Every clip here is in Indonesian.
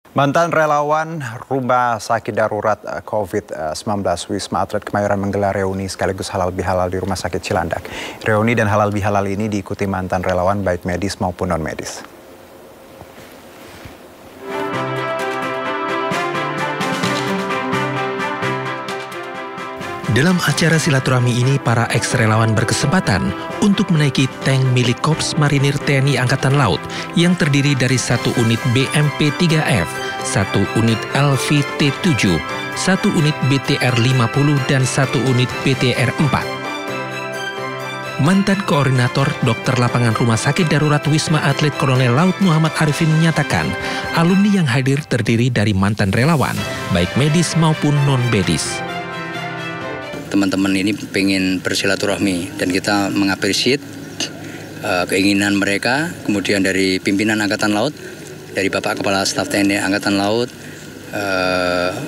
Mantan relawan Rumah Sakit Darurat COVID-19 Wisma Atlet Kemayoran menggelar reuni sekaligus halal bihalal di Rumah Sakit Cilandak. Reuni dan halal bihalal ini diikuti mantan relawan baik medis maupun non-medis. Dalam acara silaturahmi ini, para ex-relawan berkesempatan untuk menaiki tank milik Korps Marinir TNI Angkatan Laut yang terdiri dari 1 unit BMP-3F, 1 unit LVT-7, 1 unit BTR-50, dan 1 unit BTR-4. Mantan Koordinator Dokter Lapangan Rumah Sakit Darurat Wisma Atlet Kolonel Laut Muhammad Arifin menyatakan, alumni yang hadir terdiri dari mantan relawan, baik medis maupun non-medis. Teman-teman ini pengen bersilaturahmi dan kita mengapresiasi keinginan mereka, kemudian dari pimpinan Angkatan Laut, dari Bapak Kepala Staf TNI Angkatan Laut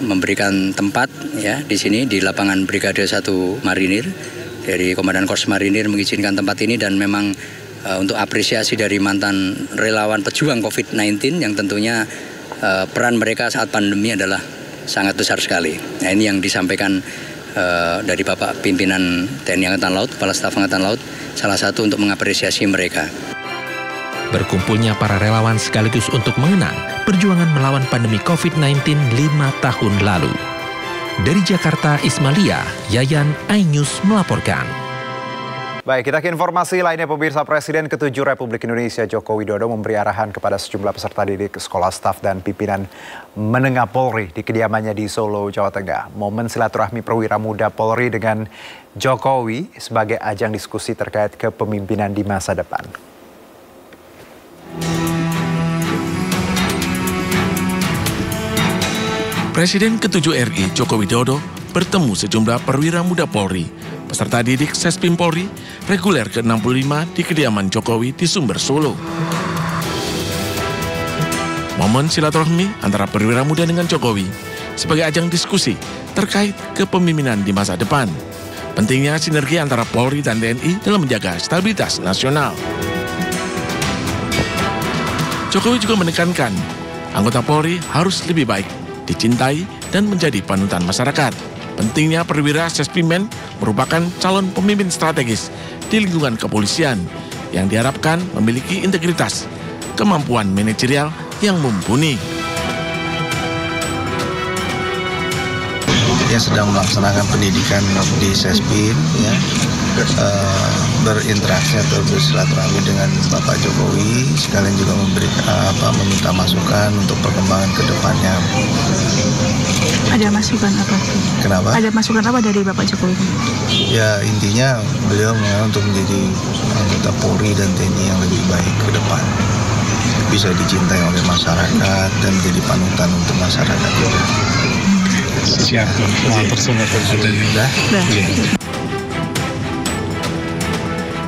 memberikan tempat ya di sini di lapangan Brigade 1 Marinir, dari Komandan Korps Marinir mengizinkan tempat ini dan memang untuk apresiasi dari mantan relawan pejuang COVID-19 yang tentunya peran mereka saat pandemi adalah sangat besar sekali. Nah, ini yang disampaikan dari Bapak Pimpinan TNI Angkatan Laut, Kepala Staf Angkatan Laut, salah satu untuk mengapresiasi mereka. Berkumpulnya para relawan sekaligus untuk mengenang perjuangan melawan pandemi COVID-19 5 tahun lalu. Dari Jakarta, Ismalia, Yayan, iNews melaporkan. Baik, kita ke informasi lainnya. Pemirsa, Presiden ke-7 Republik Indonesia Joko Widodo memberi arahan kepada sejumlah peserta didik, sekolah, staf, dan pimpinan menengah Polri di kediamannya di Solo, Jawa Tengah. Momen silaturahmi perwira muda Polri dengan Jokowi sebagai ajang diskusi terkait kepemimpinan di masa depan. Presiden ke-7 RI Joko Widodo bertemu sejumlah perwira muda Polri, peserta didik Sespim Polri, reguler ke-65 di kediaman Jokowi di Sumber, Solo. Momen silaturahmi antara perwira muda dengan Jokowi sebagai ajang diskusi terkait kepemimpinan di masa depan. Pentingnya sinergi antara Polri dan TNI dalam menjaga stabilitas nasional. Jokowi juga menekankan anggota Polri harus lebih baik, dicintai, dan menjadi panutan masyarakat. Pentingnya perwira Sespimen merupakan calon pemimpin strategis di lingkungan kepolisian yang diharapkan memiliki integritas, kemampuan manajerial yang mumpuni. Dia sedang melaksanakan pendidikan di Sespin, ya, berinteraksi atau bersilaturahmi dengan Bapak Jokowi, sekalian juga meminta masukan untuk perkembangan ke depannya. Ada masukan apa? Kenapa? Ada masukan apa dari Bapak Jokowi? Ya, intinya beliau untuk menjadi anggota Polri dan TNI yang lebih baik ke depan, bisa dicintai oleh masyarakat dan menjadi panutan untuk masyarakat juga. Siap.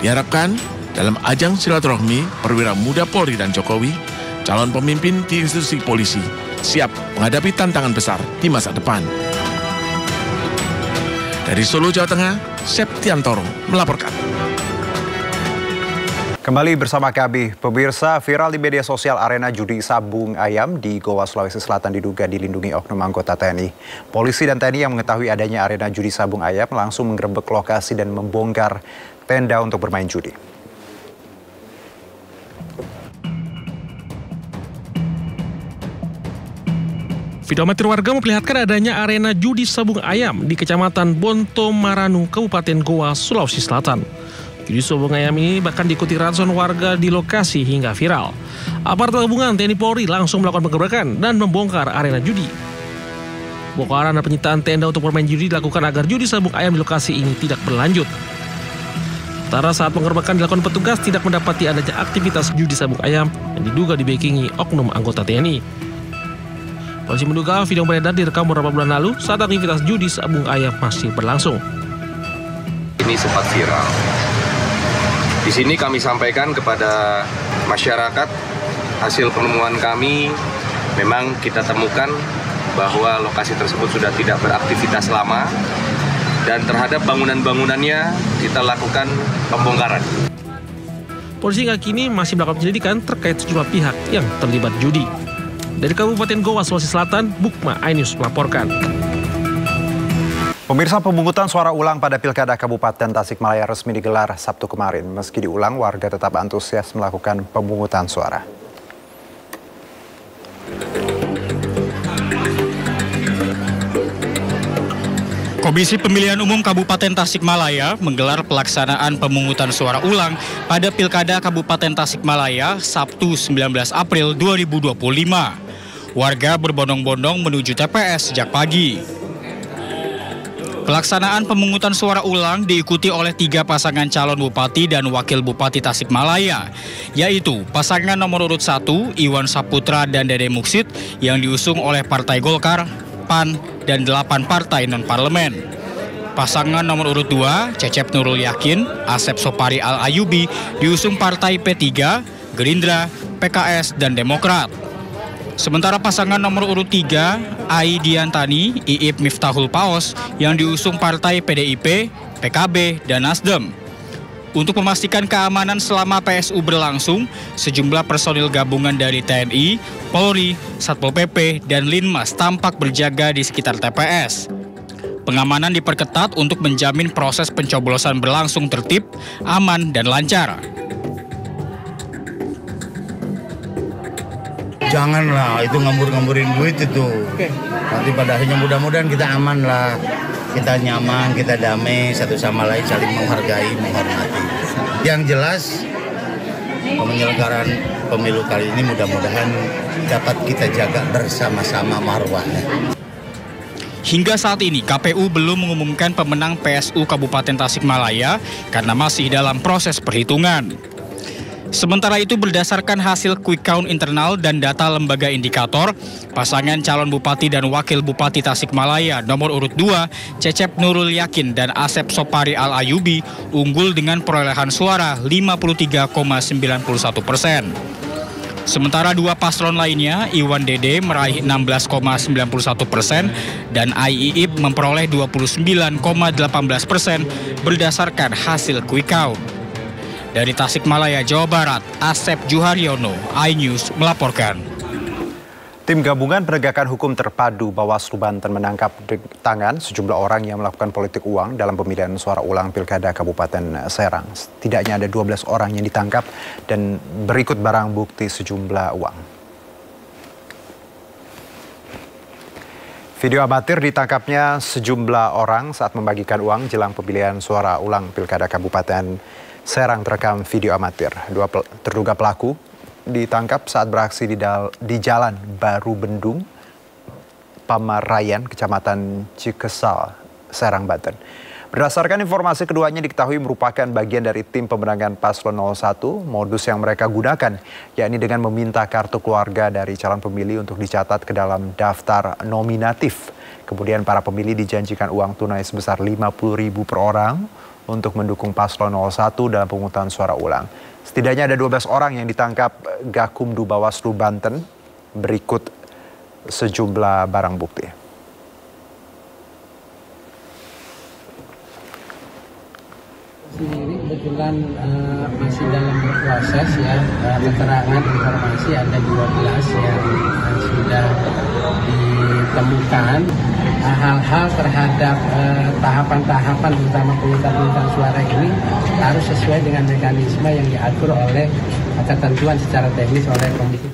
Diharapkan dalam ajang silaturahmi perwira muda Polri dan Jokowi, calon pemimpin di institusi polisi siap menghadapi tantangan besar di masa depan. Dari Solo, Jawa Tengah, Septiantoro melaporkan. Kembali bersama kami, pemirsa. Viral di media sosial arena judi sabung ayam di Goa, Sulawesi Selatan diduga dilindungi oknum anggota TNI. Polisi dan TNI yang mengetahui adanya arena judi sabung ayam langsung menggerebek lokasi dan membongkar tenda untuk bermain judi. Video amatir warga memperlihatkan adanya arena judi sabung ayam di Kecamatan Bonto Maranu, Kabupaten Goa, Sulawesi Selatan. Judi sabung ayam ini bahkan diikuti ratusan warga di lokasi hingga viral. Aparat gabungan TNI Polri langsung melakukan penggerebekan dan membongkar arena judi. Bongkaran dan penyitaan tenda untuk bermain judi dilakukan agar judi sabung ayam di lokasi ini tidak berlanjut. Sementara saat penggerebekan dilakukan petugas tidak mendapati adanya aktivitas judi sabung ayam yang diduga dibekingi oknum anggota TNI. Polisi menduga video beredar direkam beberapa bulan lalu saat aktivitas judi sabung ayam masih berlangsung. Ini sempat viral. Di sini kami sampaikan kepada masyarakat hasil penemuan kami, memang kita temukan bahwa lokasi tersebut sudah tidak beraktivitas lama dan terhadap bangunan-bangunannya kita lakukan pembongkaran. Polisi hingga kini masih melakukan penyelidikan terkait sejumlah pihak yang terlibat judi. Dari Kabupaten Goa, Sulawesi Selatan, Bukma iNews melaporkan. Pemirsa, pemungutan suara ulang pada Pilkada Kabupaten Tasikmalaya resmi digelar Sabtu kemarin. Meski diulang, warga tetap antusias melakukan pemungutan suara. Komisi Pemilihan Umum Kabupaten Tasikmalaya menggelar pelaksanaan pemungutan suara ulang pada Pilkada Kabupaten Tasikmalaya Sabtu 19 April 2025. Warga berbondong-bondong menuju TPS sejak pagi. Pelaksanaan pemungutan suara ulang diikuti oleh 3 pasangan calon bupati dan wakil bupati Tasikmalaya, yaitu pasangan nomor urut 1 Iwan Saputra dan Dede Muksid yang diusung oleh Partai Golkar, PAN, dan 8 partai non-parlemen. Pasangan nomor urut 2, Cecep Nurul Yakin, Asep Sopari Al-Ayubi, diusung Partai P3, Gerindra, PKS, dan Demokrat. Sementara pasangan nomor urut 3, Ai Diantani, Iip Miftahul Paos, yang diusung Partai PDIP, PKB, dan Nasdem. Untuk memastikan keamanan selama PSU berlangsung, sejumlah personil gabungan dari TNI, Polri, Satpol PP, dan Linmas tampak berjaga di sekitar TPS. Pengamanan diperketat untuk menjamin proses pencoblosan berlangsung tertib, aman, dan lancar. Janganlah, itu ngambur-ngamburin duit itu. Nanti pada akhirnya mudah-mudahan kita aman lah. Kita nyaman, kita damai, satu sama lain saling menghargai, menghormati. Yang jelas, penyelenggaraan pemilu kali ini mudah-mudahan dapat kita jaga bersama-sama marwahnya. Hingga saat ini, KPU belum mengumumkan pemenang PSU Kabupaten Tasikmalaya karena masih dalam proses perhitungan. Sementara itu, berdasarkan hasil quick count internal dan data lembaga indikator, pasangan calon bupati dan wakil bupati Tasikmalaya nomor urut 2, Cecep Nurul Yakin dan Asep Sopari Al-Ayubi unggul dengan perolehan suara 53,91%. Sementara 2 paslon lainnya, Iwan Dede meraih 16,91% dan Ai Iip memperoleh 29,18% berdasarkan hasil quick count. Dari Tasikmalaya, Jawa Barat, Asep Juharyono, iNews melaporkan. Tim Gabungan Penegakan Hukum Terpadu Bawaslu Banten menangkap tangan sejumlah orang yang melakukan politik uang dalam pemilihan suara ulang Pilkada Kabupaten Serang. Setidaknya ada 12 orang yang ditangkap dan berikut barang bukti sejumlah uang. Video amatir ditangkapnya sejumlah orang saat membagikan uang jelang pemilihan suara ulang Pilkada Kabupaten Serang terekam video amatir. 2 terduga pelaku ditangkap saat beraksi di Jalan Baru Bendung, Pamarayan, Kecamatan Cikesal, Serang, Banten. Berdasarkan informasi, keduanya diketahui merupakan bagian dari tim pemenangan Paslon 01. Modus yang mereka gunakan yakni dengan meminta kartu keluarga dari calon pemilih untuk dicatat ke dalam daftar nominatif. Kemudian para pemilih dijanjikan uang tunai sebesar 50.000 per orang untuk mendukung Paslon 01 dalam pemungutan suara ulang. Setidaknya ada 12 orang yang ditangkap Gakumdu Bawaslu Banten. Berikut sejumlah barang bukti. Sendiri kebetulan masih dalam berproses ya, keterangan informasi ada 12 yang sudah ditemukan. Hal-hal terhadap tahapan-tahapan terutama pemungutan suara ini harus sesuai dengan mekanisme yang diatur oleh ketentuan secara teknis oleh Komisi.